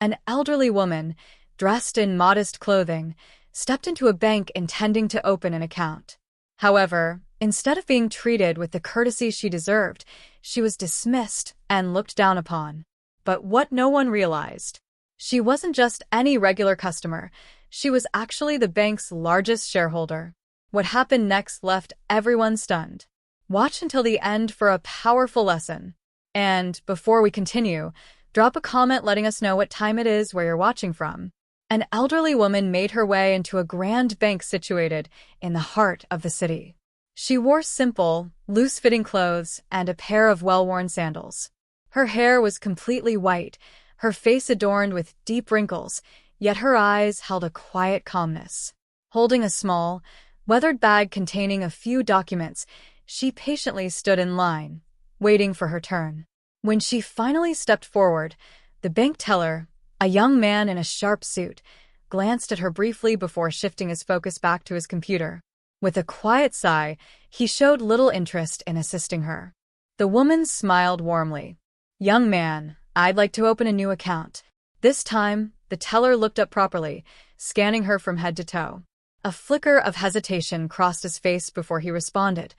An elderly woman, dressed in modest clothing, stepped into a bank intending to open an account. However, instead of being treated with the courtesy she deserved, she was dismissed and looked down upon. But what no one realized, she wasn't just any regular customer, she was actually the bank's largest shareholder. What happened next left everyone stunned. Watch until the end for a powerful lesson. And before we continue, drop a comment letting us know what time it is where you're watching from. An elderly woman made her way into a grand bank situated in the heart of the city. She wore simple, loose-fitting clothes and a pair of well-worn sandals. Her hair was completely white, her face adorned with deep wrinkles, yet her eyes held a quiet calmness. Holding a small, weathered bag containing a few documents, she patiently stood in line, waiting for her turn. When she finally stepped forward, the bank teller, a young man in a sharp suit, glanced at her briefly before shifting his focus back to his computer. With a quiet sigh, he showed little interest in assisting her. The woman smiled warmly. "Young man, I'd like to open a new account." This time, the teller looked up properly, scanning her from head to toe. A flicker of hesitation crossed his face before he responded.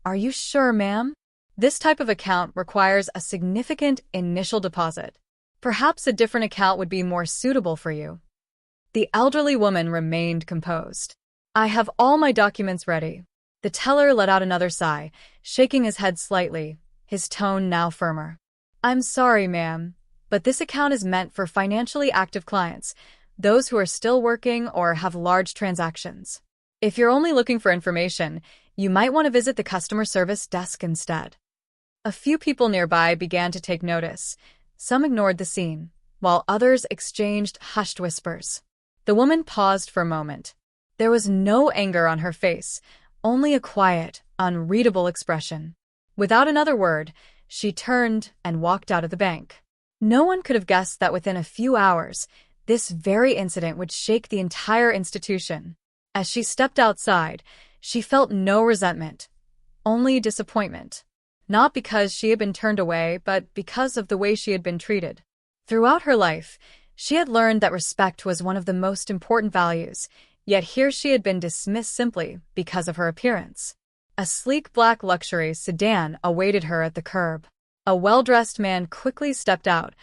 "Are you sure, ma'am? This type of account requires a significant initial deposit. Perhaps a different account would be more suitable for you." The elderly woman remained composed. "I have all my documents ready." The teller let out another sigh, shaking his head slightly, his tone now firmer. "I'm sorry, ma'am, but this account is meant for financially active clients, those who are still working or have large transactions. If you're only looking for information, you might want to visit the customer service desk instead." A few people nearby began to take notice. Some ignored the scene, while others exchanged hushed whispers. The woman paused for a moment. There was no anger on her face, only a quiet, unreadable expression. Without another word, she turned and walked out of the bank. No one could have guessed that within a few hours, this very incident would shake the entire institution. As she stepped outside, she felt no resentment, only disappointment. Not because she had been turned away, but because of the way she had been treated. Throughout her life, she had learned that respect was one of the most important values, yet here she had been dismissed simply because of her appearance. A sleek black luxury sedan awaited her at the curb. A well-dressed man quickly stepped out,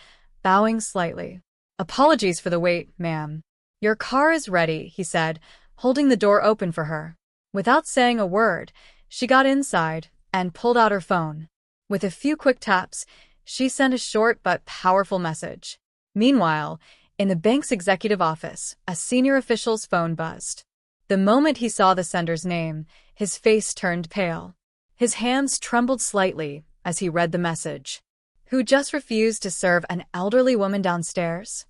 bowing slightly. "Apologies for the wait, ma'am. Your car is ready," he said, holding the door open for her. Without saying a word, she got inside and pulled out her phone. With a few quick taps, she sent a short but powerful message. Meanwhile, in the bank's executive office, a senior official's phone buzzed. The moment he saw the sender's name, his face turned pale. His hands trembled slightly as he read the message. "Who just refused to serve an elderly woman downstairs?"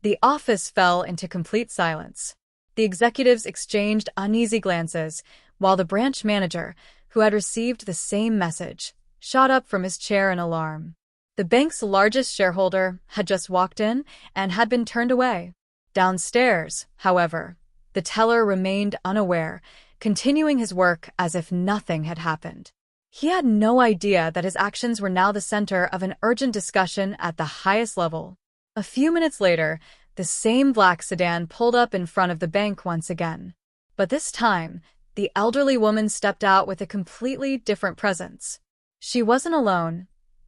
The office fell into complete silence. The executives exchanged uneasy glances, while the branch manager, who had received the same message, shot up from his chair in alarm. The bank's largest shareholder had just walked in and had been turned away. Downstairs, however, the teller remained unaware, continuing his work as if nothing had happened. He had no idea that his actions were now the center of an urgent discussion at the highest level. A few minutes later, the same black sedan pulled up in front of the bank once again. But this time, the elderly woman stepped out with a completely different presence. She wasn't alone.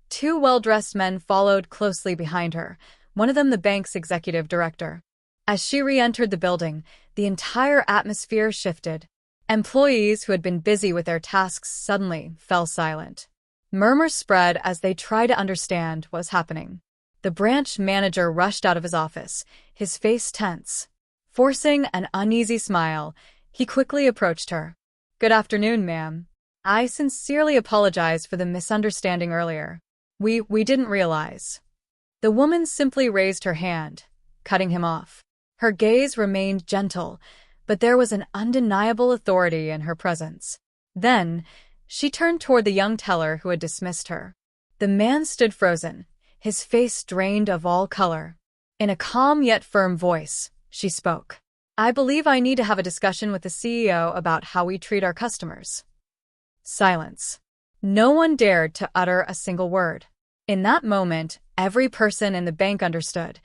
Two well-dressed men followed closely behind her, one of them the bank's executive director. As she re-entered the building, the entire atmosphere shifted. Employees who had been busy with their tasks suddenly fell silent. Murmurs spread as they tried to understand what was happening. The branch manager rushed out of his office, his face tense. Forcing an uneasy smile, he quickly approached her. "Good afternoon, ma'am. I sincerely apologize for the misunderstanding earlier. We didn't realize." The woman simply raised her hand, cutting him off. Her gaze remained gentle, but there was an undeniable authority in her presence. Then, she turned toward the young teller who had dismissed her. The man stood frozen, his face drained of all color. In a calm yet firm voice, she spoke. "I believe I need to have a discussion with the CEO about how we treat our customers." Silence. No one dared to utter a single word. In that moment, every person in the bank understood.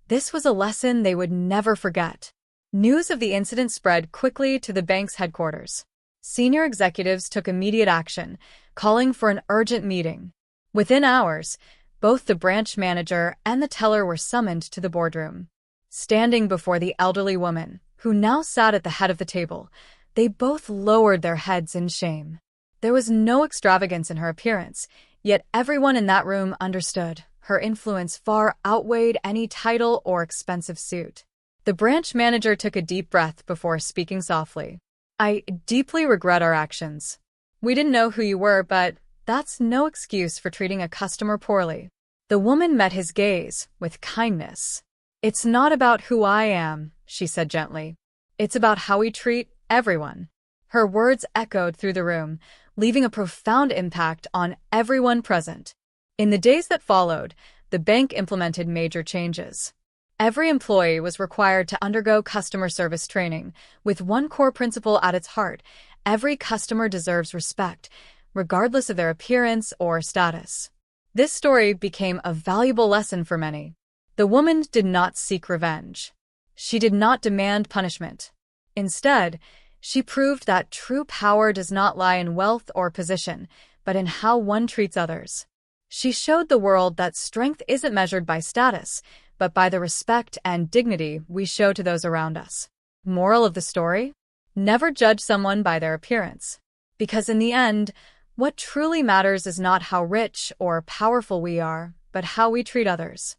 This was a lesson they would never forget. News of the incident spread quickly to the bank's headquarters. Senior executives took immediate action, calling for an urgent meeting. Within hours, both the branch manager and the teller were summoned to the boardroom. Standing before the elderly woman, who now sat at the head of the table, they both lowered their heads in shame. There was no extravagance in her appearance, yet everyone in that room understood her influence far outweighed any title or expensive suit. The branch manager took a deep breath before speaking softly. "I deeply regret our actions. We didn't know who you were, but that's no excuse for treating a customer poorly." The woman met his gaze with kindness. "It's not about who I am," she said gently. "It's about how we treat everyone." Her words echoed through the room, leaving a profound impact on everyone present. In the days that followed, the bank implemented major changes. Every employee was required to undergo customer service training, with one core principle at its heart: every customer deserves respect, regardless of their appearance or status. This story became a valuable lesson for many. The woman did not seek revenge. She did not demand punishment. Instead, she proved that true power does not lie in wealth or position, but in how one treats others. She showed the world that strength isn't measured by status, but by the respect and dignity we show to those around us. Moral of the story? Never judge someone by their appearance. Because in the end, what truly matters is not how rich or powerful we are, but how we treat others.